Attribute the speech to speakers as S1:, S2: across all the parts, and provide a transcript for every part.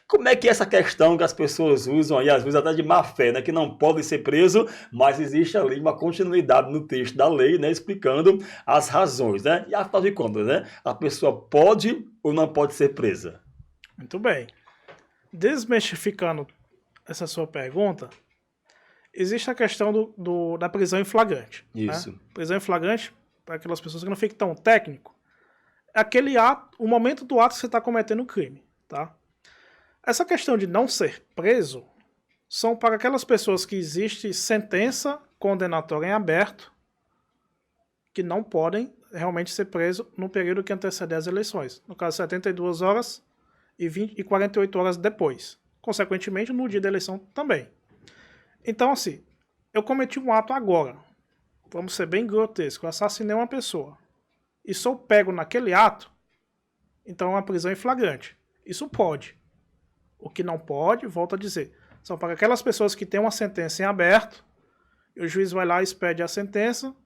S1: Como é que é essa questão que as pessoas usam aí, às vezes até de má fé, né, que não pode ser preso, mas existe ali uma continuidade no texto da lei, né, explicando as razões, né? E afinal de contas, né, a pessoa pode ou não pode ser presa?
S2: Muito bem. Desmistificando essa sua pergunta, existe a questão da prisão em flagrante. Né?
S1: Isso.
S2: Prisão em flagrante, para aquelas pessoas que não fiquem tão técnico, é aquele ato, o momento do ato que você está cometendo o crime. Tá? Essa questão de não ser preso são para aquelas pessoas que existe sentença condenatória em aberto que não podem realmente ser presos no período que antecede as eleições. No caso, 72 horas e 48 horas depois. Consequentemente, no dia da eleição também. Então, assim, eu cometi um ato agora. Vamos ser bem grotesco. Eu assassinei uma pessoa. E sou pego naquele ato, então é uma prisão em flagrante. Isso pode. O que não pode, volto a dizer, são para aquelas pessoas que têm uma sentença em aberto, e o juiz vai lá e expede a sentença,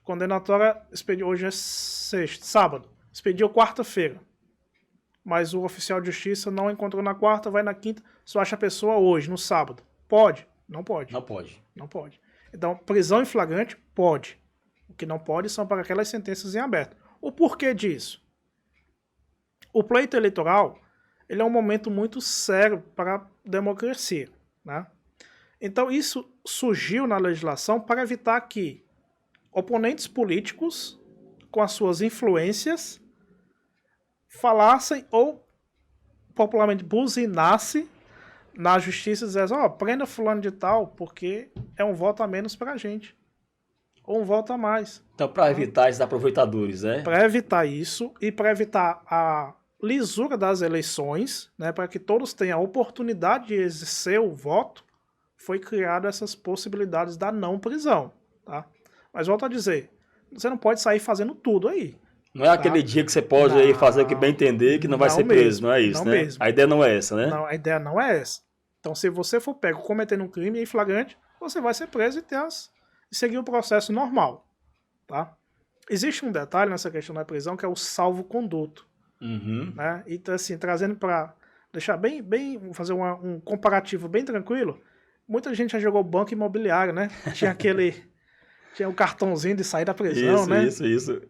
S2: condenatória, expediu, hoje é sexta, sábado, expediu quarta-feira. Mas o oficial de justiça não encontrou na quarta, vai na quinta, só acha a pessoa hoje, no sábado. Pode? Não pode.
S1: Não pode.
S2: Não pode. Então, prisão em flagrante, pode. O que não pode são para aquelas sentenças em aberto. O porquê disso? O pleito eleitoral, ele é um momento muito sério para a democracia, né? Então, isso surgiu na legislação para evitar que oponentes políticos, com as suas influências, falassem ou popularmente buzinasse na justiça e dissessem, prenda fulano de tal, porque é um voto a menos pra gente. Ou um voto a mais.
S1: Então, para
S2: Né?
S1: evitar esses aproveitadores, né?
S2: Para evitar isso e para evitar a lisura das eleições, né, para que todos tenham a oportunidade de exercer o voto, foi criado essas possibilidades da não prisão. Tá? Mas volto a dizer, você não pode sair fazendo tudo aí.
S1: Não é aquele
S2: Tá?
S1: dia que você pode aí fazer o que bem
S2: Não,
S1: entender que não vai
S2: não
S1: ser preso,
S2: mesmo,
S1: não é isso,
S2: não
S1: né?
S2: mesmo.
S1: A ideia não é essa, né?
S2: Não, a ideia não é essa. Então, se você for pego cometendo um crime em flagrante, você vai ser preso e seguir o processo normal. Tá? Existe um detalhe nessa questão da prisão que é o salvo-conduto.
S1: Uhum.
S2: Né? Então, assim, trazendo para deixar fazer um comparativo bem tranquilo, muita gente já jogou banco imobiliário, né? Tinha o cartãozinho de sair da prisão,
S1: Isso,
S2: né?
S1: isso, isso.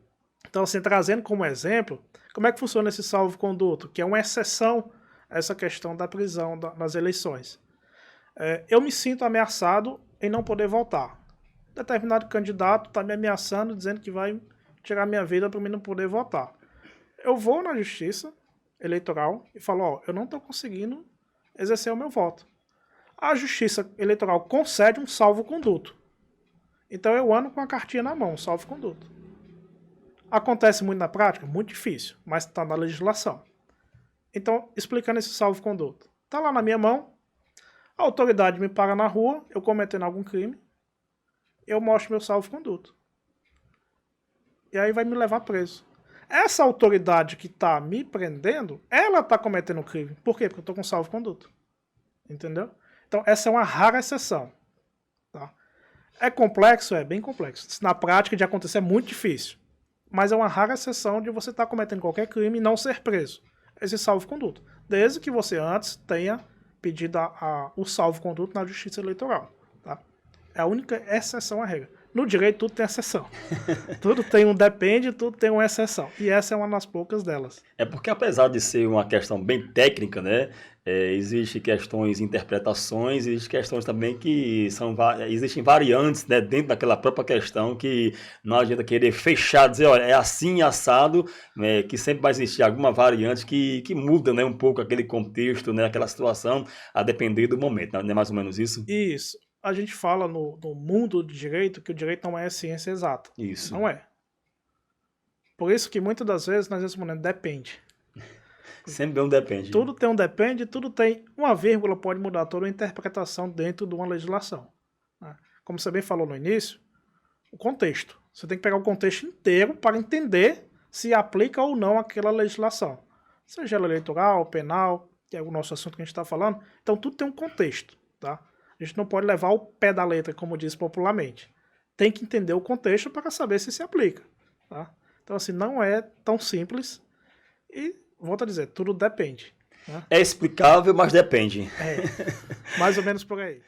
S2: Então, assim, trazendo como exemplo, como é que funciona esse salvo-conduto, que é uma exceção a essa questão da prisão nas eleições. Eu me sinto ameaçado em não poder votar. Determinado candidato está me ameaçando, dizendo que vai tirar minha vida para mim não poder votar. Eu vou na justiça eleitoral e falo, eu não estou conseguindo exercer o meu voto. A justiça eleitoral concede um salvo-conduto. Então eu ando com a cartinha na mão, salvo-conduto. Acontece muito na prática? Muito difícil, mas está na legislação. Então, explicando esse salvo-conduto. Está lá na minha mão, a autoridade me para na rua, eu cometendo algum crime, eu mostro meu salvo-conduto. E aí vai me levar preso. Essa autoridade que está me prendendo, ela está cometendo crime. Por quê? Porque eu estou com salvo-conduto. Entendeu? Então, essa é uma rara exceção. Tá? É complexo? É bem complexo. Na prática, de acontecer, é muito difícil. Mas é uma rara exceção de você estar cometendo qualquer crime e não ser preso. Esse salvo-conduto. Desde que você antes tenha pedido o salvo-conduto na justiça eleitoral. Tá? É a única exceção à regra. No direito, tudo tem exceção. Tudo tem um depende, tudo tem uma exceção. E essa é uma das poucas delas.
S1: É porque apesar de ser uma questão bem técnica, né? Existem questões, interpretações, existem questões também que existem variantes, né, dentro daquela própria questão que não adianta querer fechar, dizer, olha, é assim assado, né, que sempre vai existir alguma variante que muda, né, um pouco aquele contexto, né, aquela situação, a depender do momento, não é mais ou menos isso?
S2: Isso. A gente fala no mundo do direito que o direito não é ciência exata.
S1: Isso.
S2: Não é. Por isso que muitas das vezes nós respondemos depende.
S1: Sempre um depende.
S2: Tudo tem um depende, tudo tem uma vírgula, pode mudar toda a interpretação dentro de uma legislação. Né? Como você bem falou no início, o contexto. Você tem que pegar o contexto inteiro para entender se aplica ou não aquela legislação. Seja ela eleitoral, penal, que é o nosso assunto que a gente está falando. Então tudo tem um contexto. Tá? A gente não pode levar o pé da letra, como diz popularmente. Tem que entender o contexto para saber se aplica. Tá? Então, assim, não é tão simples. E, volto a dizer, tudo depende. né?
S1: É explicável, mas depende.
S2: Mais ou menos por aí.